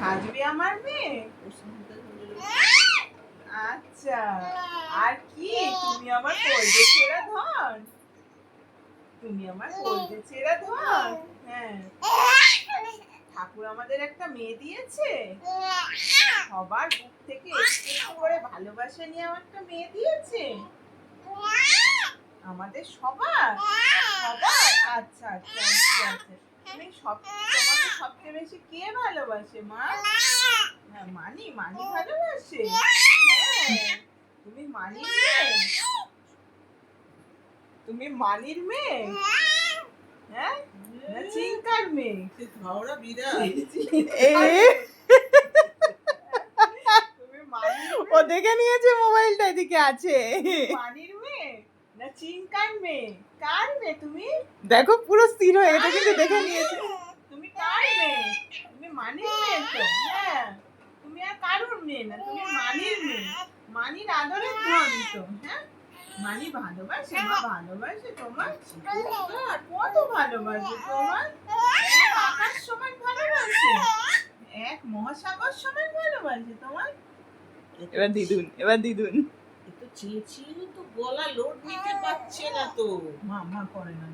সাজবে আমার মেয়ে? আচ্ছা, আর কি তুমি আমার কলজে ছেঁড়া ধন? তুমি আমার কলজে ছেঁড়া ধন? হ্যাঁ, ঠাকুর আমাদের একটা মেয়ে দিয়েছে, সবার বুক থেকে একটু একটু করে ভালোবাসা নিয়ে আমার একটা মেয়ে দিয়েছে, আমাদের সবার সবার। আচ্ছা আচ্ছা আচ্ছা আচ্ছা, তুমি তোমাকে সবচেয়ে বেশি কে ভালোবাসে মা? হ্যাঁ, মানি মানি ভালোবাসে। হ্যাঁ, তুমি মানির মেয়ে? তুমি মানির মেয়ে? হ্যাঁ, না চিঙ্কার মেয়ে? হাওড়া বিড়াল। তুমি মানির ও মেয়ে? দেখে নিয়েছে মোবাইলটা এদিকে আছে। মানির মেয়ে না চিঙ্কার মেয়ে? কার মেয়ে তুমি? দেখো পুরো স্থির হয়ে গেছে, কিন্তু দেখে নিয়েছে। তুমি কার মেয়ে? তুমি মানির মেয়ে তো? হ্যাঁ, তুমি আর কারুর মেয়ে না, তুমি মানির মেয়ে। মানির আদরের ধন তো। হ্যাঁ, মানি ভালোবাসে, মা ভালোবাসে তোমার? আর কত ভালোবাসে তোমার? এক আকাশ সমান ভালোবাসে, এক মহাসাগর সমান ভালোবাসে তোমার। এবার দিদুন, এবার দিদুন। এ তো চেঁচিয়ে তো গলা লোড নিতে পারছে না তো। মা করে না।